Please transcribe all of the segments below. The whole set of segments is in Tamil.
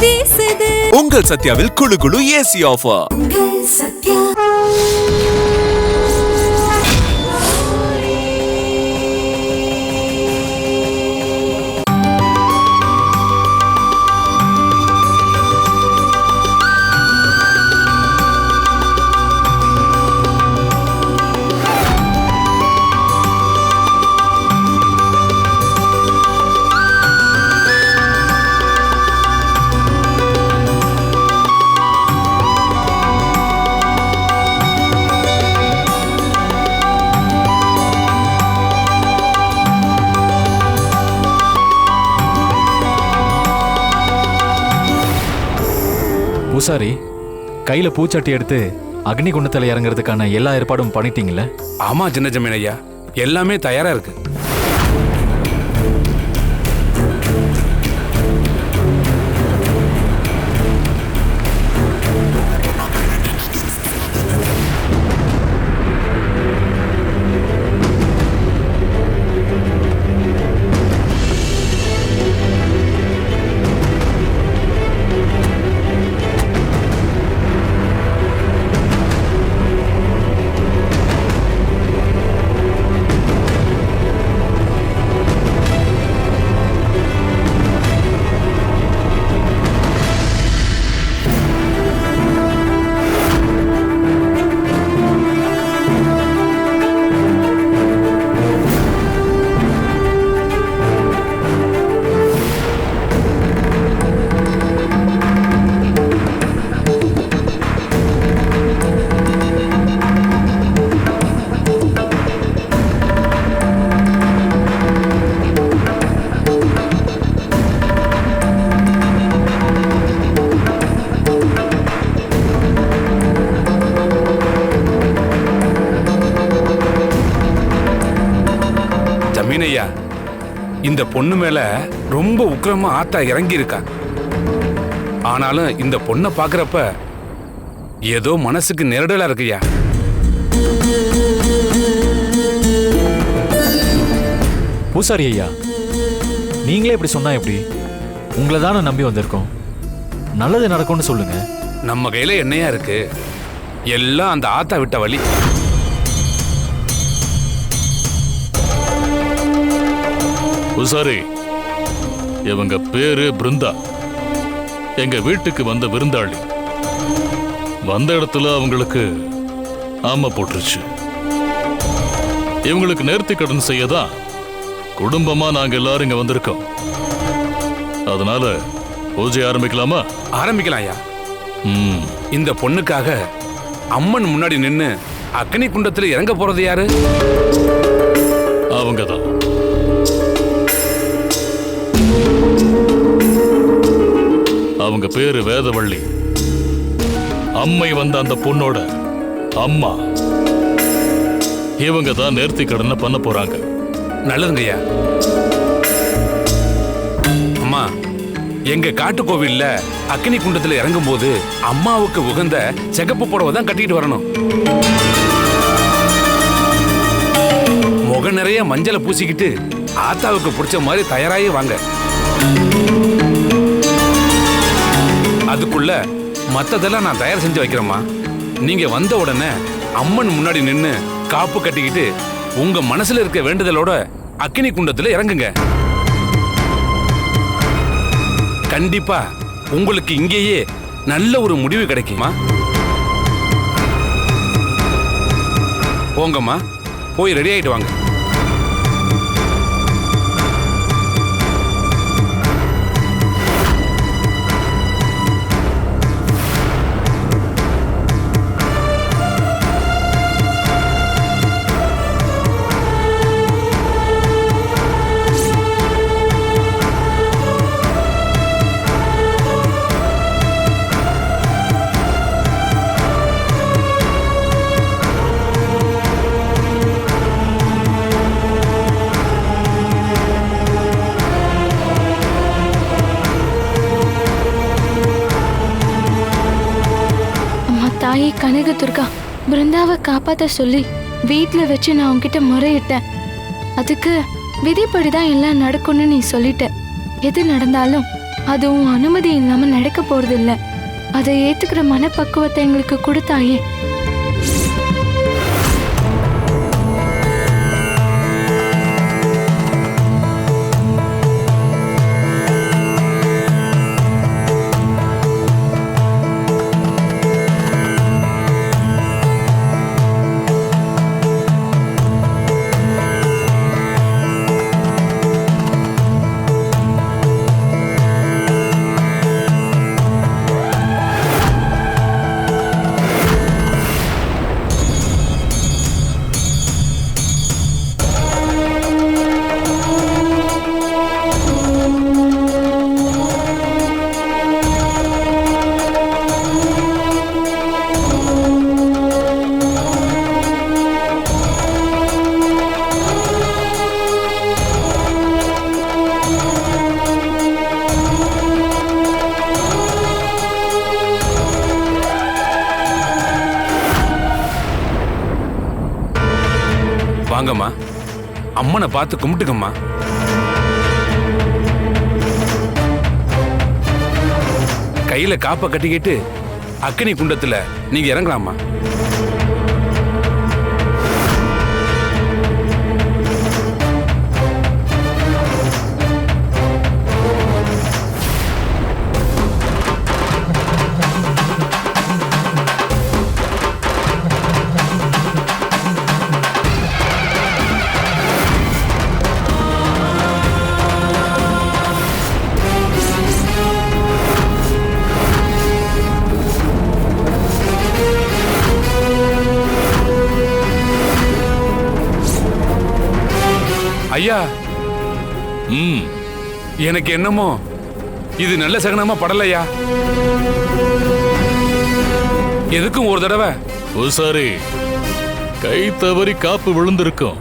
வீசுது. உங்கள் சத்யாவில் குளு குளு ஏசி ஆஃபர். சத்யா. பூசாரி, கையில பூச்சாட்டி எடுத்து அக்னி குண்டத்துல இறங்குறதுக்கான எல்லா ஏற்பாடும் பண்ணிட்டீங்களா? ஆமா சின்ன ஜமீன் ஐயா, எல்லாமே தயாரா இருக்கு. ஜமீனையா, இந்த பொண்ணு மேல ரொம்ப உக்கிரமா ஆத்தா இறங்கி இருக்கா. ஆனாலும் இந்த பொண்ணை பாக்குறப்ப ஏதோ மனசுக்கு நெருடலா இருக்குயா. பூசாரி ஐயா, நீங்களே இப்படி சொன்னா எப்படி? உங்களை தானே நம்பி வந்திருக்கோம். நல்லது நடக்கும்னு சொல்லுங்க. நம்ம கையில என்னையா இருக்கு? எல்லாம் அந்த ஆத்தா விட்ட வழி. பூசாரி, இவங்க பேரு பிருந்தா. எங்க வீட்டுக்கு வந்த விருந்தாளி. வந்த இடத்துல அவங்களுக்கு ஆமை போட்டுருச்சு. இவங்களுக்கு நேர்த்தி கடன் செய்யதான் குடும்பமா நாங்க எல்லாரும் இங்க வந்திருக்கோம். அதனால பூஜை ஆரம்பிக்கலாமா? ஆரம்பிக்கலாம் ஐயா. இந்த பொண்ணுக்காக அம்மன் முன்னாடி நின்னு அக்னி குண்டத்துல இறங்க போறது யாரு? அவங்கதான். அவங்க பேரு வேதவள்ளி. அம்மை வந்த அந்த பொண்ணோட அம்மா. இவங்க தான் நேர்த்தி கடனை பண்ண போறாங்க. நல்லதுங்கய்யா. அம்மா, எங்க காட்டு கோவில்ல அக்னி குண்டத்துல இறங்கும் போது அம்மாவுக்கு உகந்த சிகப்பு புடவை தான் கட்டிட்டு வரணும். முக நிறைய மஞ்சளை பூசிக்கிட்டு ஆத்தாவுக்கு பிடிச்ச மாதிரி தயாராகி வாங்க. அதுக்குள்ள மத்ததெல்லாம் நான் தயார் செஞ்சு வைக்கிறேம்மா. நீங்க வந்த உடனே அம்மன் முன்னாடி நின்னு காப்பு கட்டிக்கிட்டு உங்க மனசுல இருக்க வேண்டுதலோட அக்னி குண்டத்துல இறங்குங்க. கண்டிப்பா உங்களுக்கு இங்கேயே நல்ல ஒரு முடிவு கிடைக்குமா? போங்கம்மா, போய் ரெடி ஆயிட்டு வாங்க. தாயே கனகதுர்கா, பிருந்தாவை காப்பாத்த சொல்லி வீட்டுல வச்சு நான் உன்கிட்ட முறையிட்டேன். அதுக்கு விதிப்படிதான் எல்லாம் நடக்கும்னு நீ சொல்லிட்ட. எது நடந்தாலும் அதுவும் அனுமதி இல்லாம நடக்க போறது இல்ல. அதை ஏத்துக்கிற மனப்பக்குவத்தை எங்களுக்கு கொடுத்தாயே. வாங்கம்மா, அம்மனை பார்த்து கும்பிட்டுக்கம்மா. கையில காப்பை கட்டிக்கிட்டு அக்கினி குண்டத்துல நீங்க இறங்கலாமா. ஐயா, எனக்கு என்னமோ இது நல்ல சகனமா படலையா. எதுக்கும் ஒரு தடவை பூசாரி, கை தவறி காப்பு விழுந்திருக்கும்,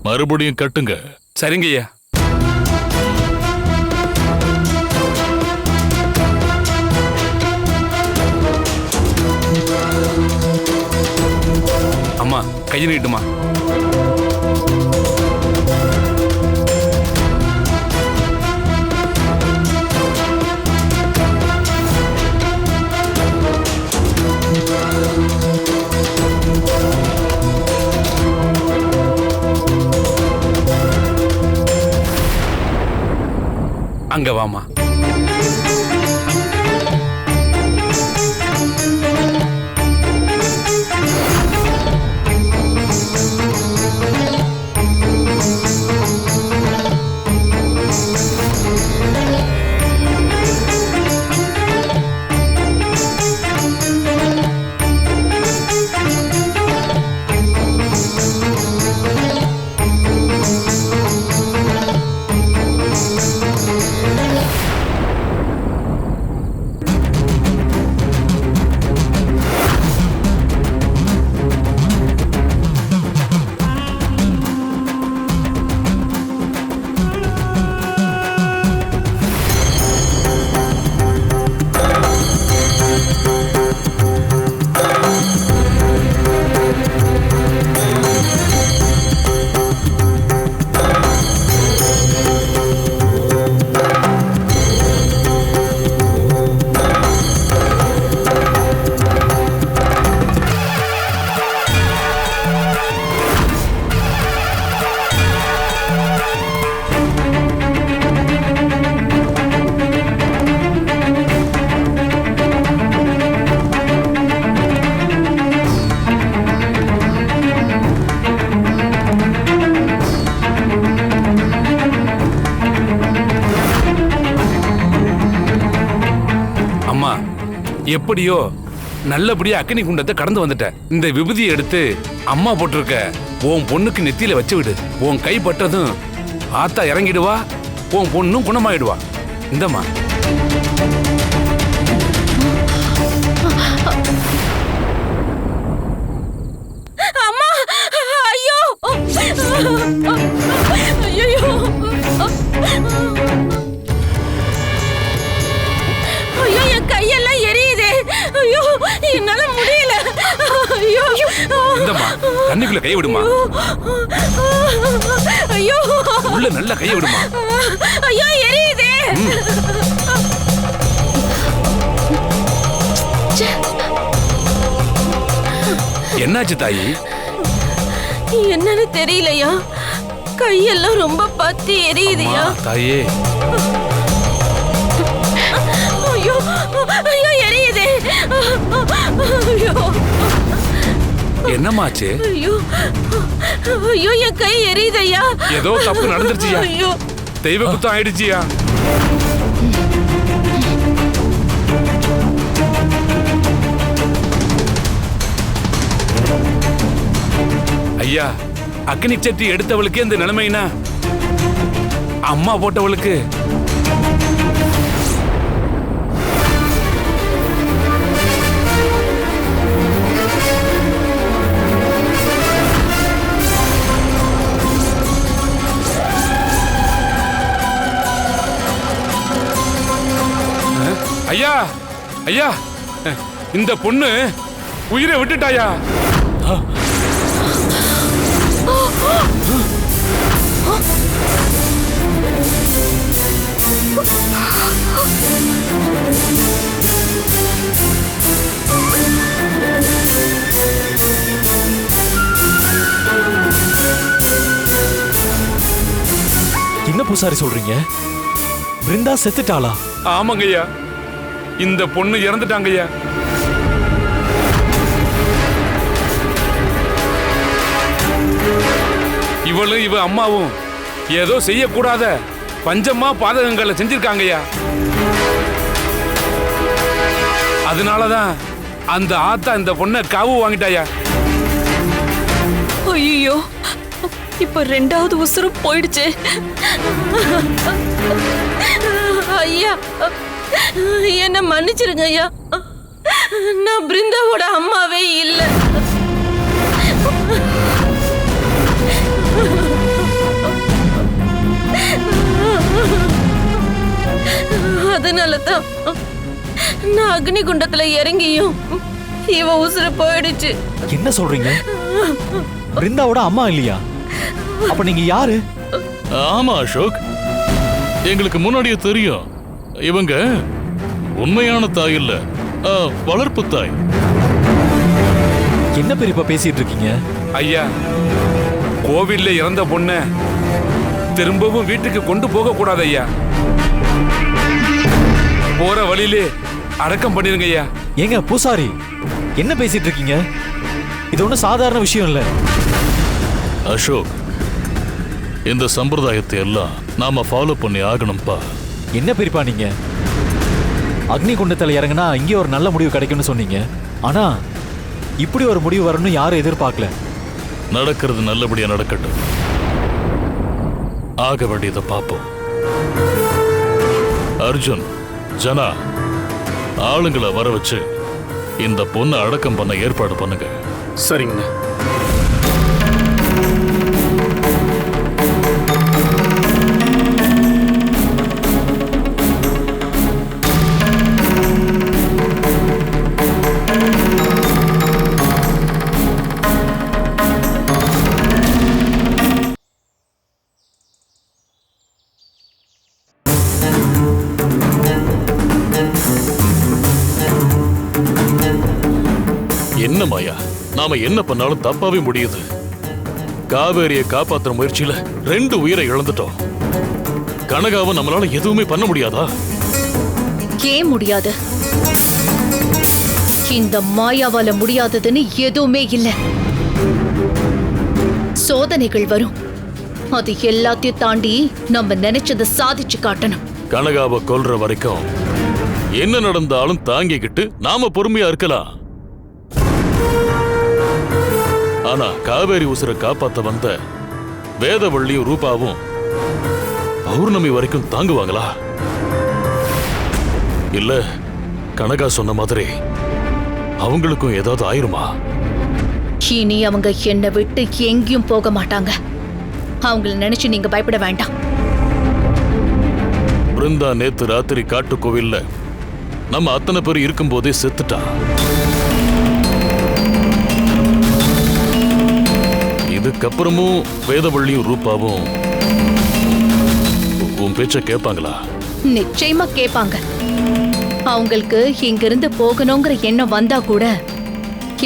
மறுபடியும் கட்டுங்க. சரிங்க ஐயா. அம்மா, கையை நீட்டுமா. அங்க வாமா. எப்படியோ நல்லபடியா அக்கினி குண்டத்தை கடந்து வந்துட்ட. இந்த விபூதியை எடுத்து அம்மா போட்டிருக்க உன் பொண்ணுக்கு நெத்தியில வச்சு விடு. உன் கை பட்டதும் ஆத்தா இறங்கிடுவா, உன் பொண்ணும் குணமாயிடுவா. இந்தம்மா. அம்மா, ஐயோ ஐயோ ஐயோ, என் கையெல்லாம் எரியுது. ஐயோ, என்னால முடியல. ஐயோ, இந்தம்மா, கண்ணுக்குள்ள கை விடுமா. ஐயோ, உள்ள நல்ல கையை விடுமா. ஐயோ, எரியுது. என்னாச்சு தாயி? என்னன்னு தெரியலையா, கையெல்லாம் ரொம்ப பத்தி எரியுதுயா. தாயே, ஐயோ ஐயோ எரியுதே. ஐயோ என்னமாச்சு? ஐயோ ஐயோ என் கை எரியுதையா. ஏதோ தப்பு நடந்துருச்சியா? ஐயோ தெய்வ குத்தம் ஆயிடுச்சியா? ஐயா, அக்னி சட்டி எடுத்தவளுக்கு இந்த நிலைமைனா அம்மா போட்டவளுக்கு ஐயா ஐயா, இந்த பொண்ணு உயிரை விட்டுட்டாயா? என்ன பூசாரி சொல்றீங்க? பிருந்தா செத்துட்டாளா? ஆமாங்கய்யா, இந்த பொண்ணு இறந்துட்டாங்கய்யா. இவளும் இவ அம்மாவும் ஏதோ செய்யக்கூடாத பஞ்சமா பாதகங்களை செஞ்சிருக்காங்கய்யா. அதனாலதான் அந்த ஆத்தா இந்த பொண்ணை காவு வாங்கிட்டாயா. ஐயோ, இப்ப ரெண்டாவது உசுரும் போயிடுச்சு. ஐயா, என்ன மன்னிச்சிருங்க ஐயா. நான் பிருந்தாவோட அம்மாவே இல்லை. அதனாலதான் நான் அக்னி குண்டத்துல இறங்கியும் இவ உசுறு போயிடுச்சு. என்ன சொல்றீங்க? பிருந்தாவோட அம்மா இல்லையா? அப்ப நீங்க யாரு? ஆமா அசோக், எங்களுக்கு முன்னாடியே தெரியும். இவங்க உண்மையான தாய் இல்ல, வளர்ப்பு தாய். என்ன பெரியப்பா பேசிட்டு இருக்கீங்க? ஐயா, கோவில்ல இறந்த பொண்ண திரும்பவும் வீட்டுக்கு கொண்டு போக கூடாது ஐயா. போற வழியிலே அடக்கம் பண்ணிருங்க ஐயா. ஏங்க பூசாரி, என்ன பேசிட்டு இருக்கீங்க? இது ஒன்றும் சாதாரண விஷயம் இல்ல. அசோக், இந்த சம்பிரதாயத்தை எல்லாம் நாம ஃபாலோ பண்ணி ஆகணும்பா. என்ன பெரியப்பா நீங்க? அக்னி குண்டத்தில் இறங்கினா இங்கே ஒரு நல்ல முடிவு கிடைக்கும்னு சொன்னீங்க. ஆனா இப்படி ஒரு முடிவு வரணும்னு யாரும் எதிர்பார்க்கல. நடக்கிறது நல்லபடியா நடக்கட்டும். ஆக வேண்டியதை பார்ப்போம். அர்ஜுன், ஜனா, ஆளுங்களை வர வச்சு இந்த பொண்ணை அடக்கம் பண்ண ஏற்பாடு பண்ணுங்க. சரிங்க. என்ன மாயா, நாம என்ன பண்ணாலும் தப்பாவே முடியுது. காவேரியை காப்பாத்துற முயற்சியில 2 உயிரை இழந்துட்டோம். கனகாவை நம்மளால எதுவுமே பண்ண முடியாதா? ஏன் முடியாது? இந்த மாயாவால முடியாததுன்னு எதுவுமே இல்ல. சோதனைகள் வரும், அது எல்லாத்தையும் தாண்டி நம்ம நினைச்சதை சாதிச்சு காட்டணும். கனகாவை கொல்ற வரைக்கும் என்ன நடந்தாலும் தாங்கிக்கிட்டு நாம பொறுமையா இருக்கலாம். ஆனா காவேரி உசுரை காப்பாத்த வந்த வேதவள்ளியும் ரூபாவும் பௌர்ணமி வரைக்கும் தாங்குவாங்களா? இல்ல கனகா சொன்ன மாதிரி அவங்களுக்கும் ஏதாவது ஆயிருமா? இனி அவங்க என்னை விட்டு எங்கேயும் போக மாட்டாங்க. அவங்கள நினைச்சு நீங்க பயப்பட வேண்டாம். பிருந்தா நேத்து ராத்திரி காட்டுக்கோவில்ல நம்ம அத்தனை பேர் இருக்கும் போதே செத்துட்டா. இதுக்கப்புறமும் வேதவள்ளியும் ரூபாவும் உன் பேச்ச கேட்பாங்களா? நிச்சயமா கேட்பாங்க. அவங்களுக்கு இங்கிருந்து போகணுங்கிற எண்ணம் வந்தா கூட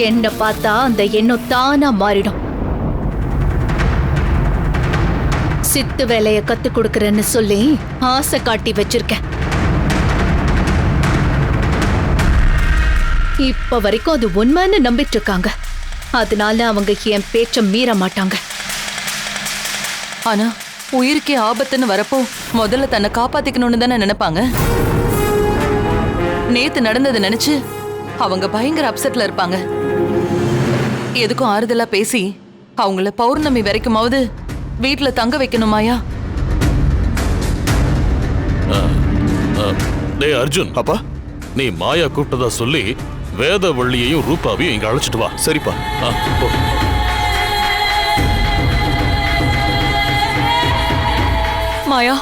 என்ன பார்த்தா அந்த எண்ணம் தானா மாறிடும். சித்து வேலைய கத்து கொடுக்கறேன்னு சொல்லி ஆசை காட்டி வச்சிருக்கேன். இப்ப வரைக்கும் அது உண்மைன்னு நம்பிட்டு இருக்காங்க. அதனால அவங்க என் பேச்ச மீற மாட்டாங்க. ஆனா உயிருக்கே ஆபத்துன்னு வரப்போ முதல்ல தன்னை காப்பாத்திக்கணும்னு தானே நினைப்பாங்க. நேத்து நடந்ததை நினைச்சு அவங்க பயங்கர அப்செட்ல இருப்பாங்க. எதுக்கும் ஆறுதலா பேசி அவங்கள பௌர்ணமி வரைக்குமாவது வீட்டுல தங்க வைக்கணுமாயா? டேய் அர்ஜுன், அப்பா நீ மாயா கூப்பிட்டதா சொல்லி வேதவள்ளியையும் ரூபாவையும் இங்க அழைச்சிட்டு வா. சரிப்பா. போ. மாயா,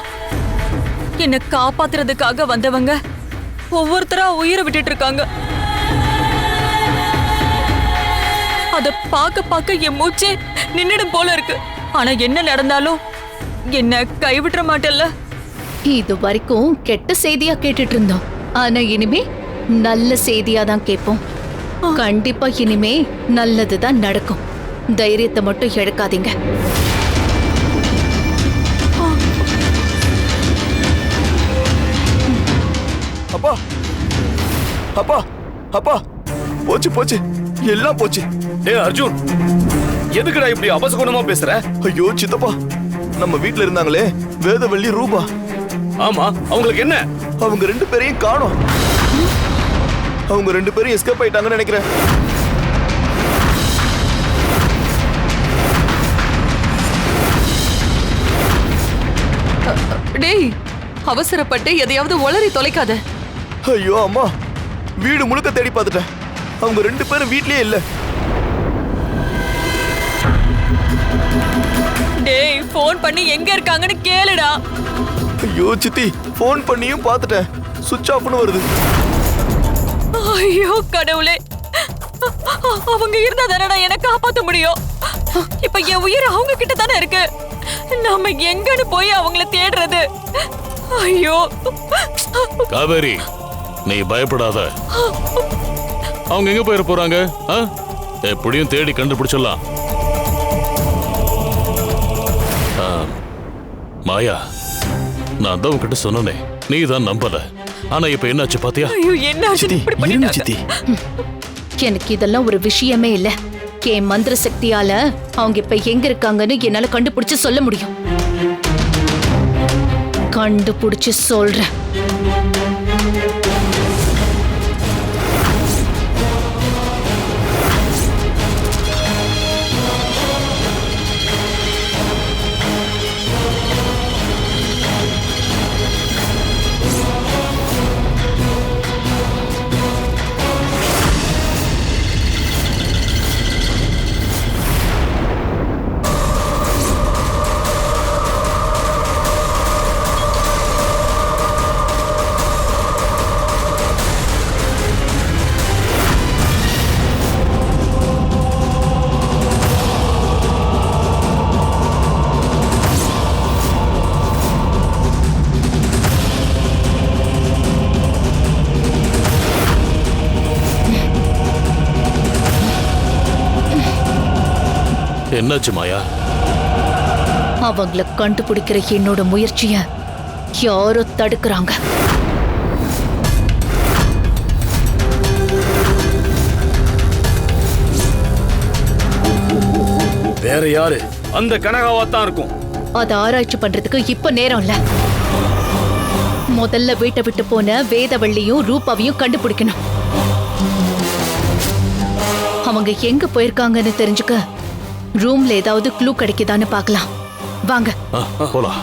என்ன காப்பாத்துறதுக்காக வந்தவங்க ஒவ்வொருத்தரா உயிரை விட்டுட்டு இருக்காங்க. அத பார்க்க என் மூச்சே நின்னுடும் போல இருக்கு. ஆனா என்ன நடந்தாலும் என்ன கைவிட்டுற மாட்டேல்ல. இது வரைக்கும் கெட்ட செய்தியா கேட்டுட்டு இருந்தோம். ஆனா இனிமே நல்ல செய்தியா தான் கேட்போம். கண்டிப்பா இனிமே நல்லதுதான் நடக்கும். தைரியத்தை மட்டும் இழக்காதீங்க. அப்பா அப்பா அப்பா போச்சு போச்சு, எல்லாம் போச்சு. டேய் அர்ஜுன், எதுக்குடா இப்படி அபசகுணமா பேசுற? ஐயோ சித்தப்பா, நம்ம வீட்ல இருந்தாங்களே வேதவள்ளி ரூபா, ஆமா, அவங்களுக்கு என்ன? அவங்க 2 பேரையும் காணோம். அவங்க 2 பேரும் எஸ்கேப் ஆயிட்டாங்கன்னு நினைக்கிறேன். டேய், அவசரப்பட்டு எதையாவது உளறி தொலைக்காத. ஐயோ அம்மா, வீடு முழுக்க தேடி பார்த்துட்டேன். அவங்க 2 பேரும் வீட்லயே இல்ல. டேய், ஃபோன் பண்ணி எங்க இருக்காங்கன்னு கேளுடா. ஐயோ சித்தி, ஃபோன் பண்ணியும் பார்த்துட்டேன், சுவிட்ச் ஆஃப்னு வருது. ஐயோ கடவுளே, அவங்க இருந்தா தானடா என்ன காப்பாத்த முடியும். இப்ப என் உயிர் அவங்க கிட்ட தானே இருக்கு. நாம எங்கன்னு போய் அவங்கள தேடுறது? ஐயோ காவேரி, நீ பயப்படாத. அவங்க எங்க போயிட போறாங்க? எப்படியும் தேடி கண்டுபிடிச்சிடலாம். மாயா, நான் தான் உன்கிட்ட சொன்னனே, நீ தான் நம்பல. ஆனா இப்ப என்னாச்சு பாத்தியா? ஐயோ என்னாச்சு? சித்தி இப்படி இருங்க பண்ணிட்டாங்க. சித்தி. எனக்கு இதெல்லாம் ஒரு விஷயமே இல்ல. என் மந்திர சக்தியால அவங்க இப்ப எங்க இருக்காங்கன்னு என்னால கண்டுபிடிச்சு சொல்ல முடியும். கண்டுபிடிச்சு சொல்றேன். என்னாச்சு மாயா? அவங்கள கண்டுபிடிக்கிற என்னோட முயற்சிய யாரோ தடுக்கிறாங்க. வேற யாரு? அந்த கனகாவா தான் இருக்கும். அதை ஆராய்ச்சி பண்றதுக்கு இப்ப நேரம் இல்ல. முதல்ல வீட்டை விட்டு போன வேதவள்ளியும் ரூபாவையும் கண்டுபிடிக்கணும். அவங்க எங்க போயிருக்காங்கன்னு தெரிஞ்சுக்க ரூம்ல ஏதாவது க்ளூ கிடைக்குதான்னு பார்க்கலாம். வாங்க போலாம்.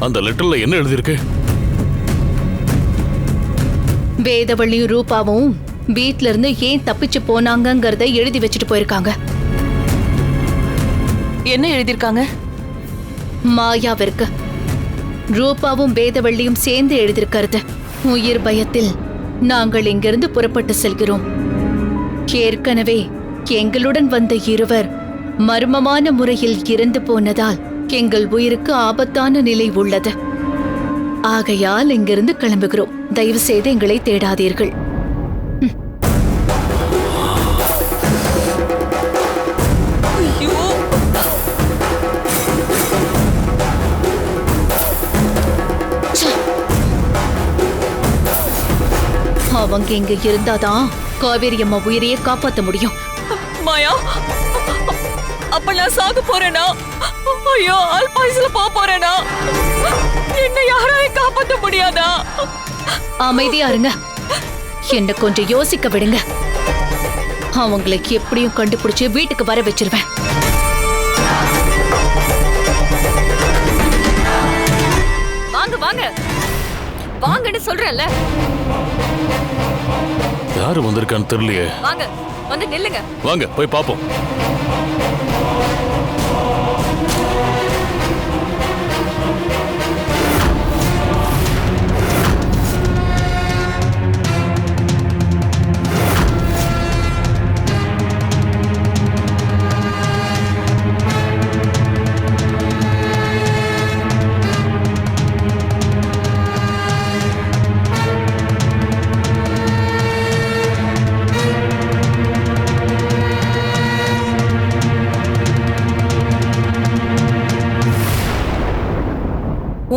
அந்த லெட்டர்ல என்ன எழுதிருக்கு? வேதவள்ளியும் ரூபாவும் வீட்ல இருந்து ஏன் தப்பிச்சு போனாங்கங்கறத எழுதி வச்சுட்டு போயிருக்காங்க. என்ன எழுதிருக்காங்க? மாயாவிற்கு ரூபாவும் வேதவள்ளியும் சேர்ந்து எழுதியிருக்கிறது. உயிர் பயத்தில் நாங்கள் இங்கிருந்து புறப்பட்டு செல்கிறோம். ஏற்கனவே எங்களுடன் வந்த இருவர் மர்மமான முறையில் இறந்து போனதால் எங்கள் உயிருக்கு ஆபத்தான நிலை உள்ளது. ஆகையால் இங்கிருந்து கிளம்புகிறோம். தயவு செய்து எங்களை தேடாதீர்கள். அவங்க இங்க இருந்தாதான் காவேரி அம்மா உயிரையே காப்பாத்த முடியும். மாயா, அப்ப நான் சாக போறேனா? ஐயோ, ஆல்பாய்ஸ்ல போறேனா? என்ன யாராலையும் காப்பாத்த முடியாதா? அமைதியா இருங்க. என்ன கொஞ்சம் யோசிக்க விடுங்க. அவங்களை எப்படியும் கண்டுபிடிச்சு வீட்டுக்கு வர வச்சிருவேன். வாங்க வாங்க வாங்கன்னு சொல்றேன்ல. யாரு வந்திருக்கான்னு தெரியலையே. வாங்க, வந்து நில்லுங்க. வாங்க போய் பாப்போம்.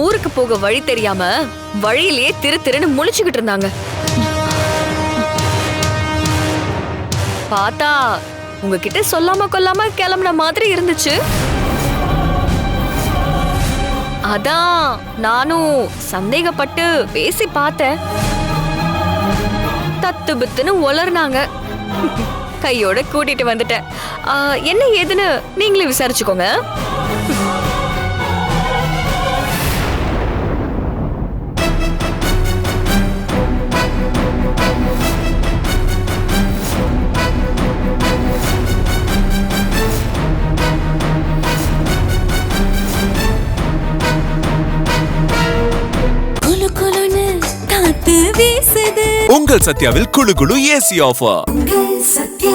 ஊருக்கு போக வழி தெரியாம வழியிலேயே திருன்னு முழிச்சுக்கிட்டு இருந்தாங்க. பார்த்தா உங்ககிட்ட சொல்லாம கொல்லாம கிளம்புன மாதிரி இருந்துச்சு. அதான் நானும் சந்தேகப்பட்டு பேசி பார்த்தேன். தத்து பித்துன்னு உளர்னாங்க. கையோட கூட்டிட்டு வந்துட்டேன். என்ன ஏதுன்னு நீங்களே விசாரிச்சுக்கோங்க. உங்கள் சத்யாவில் குளு குளு ஏசி ஆஃபர். சத்யா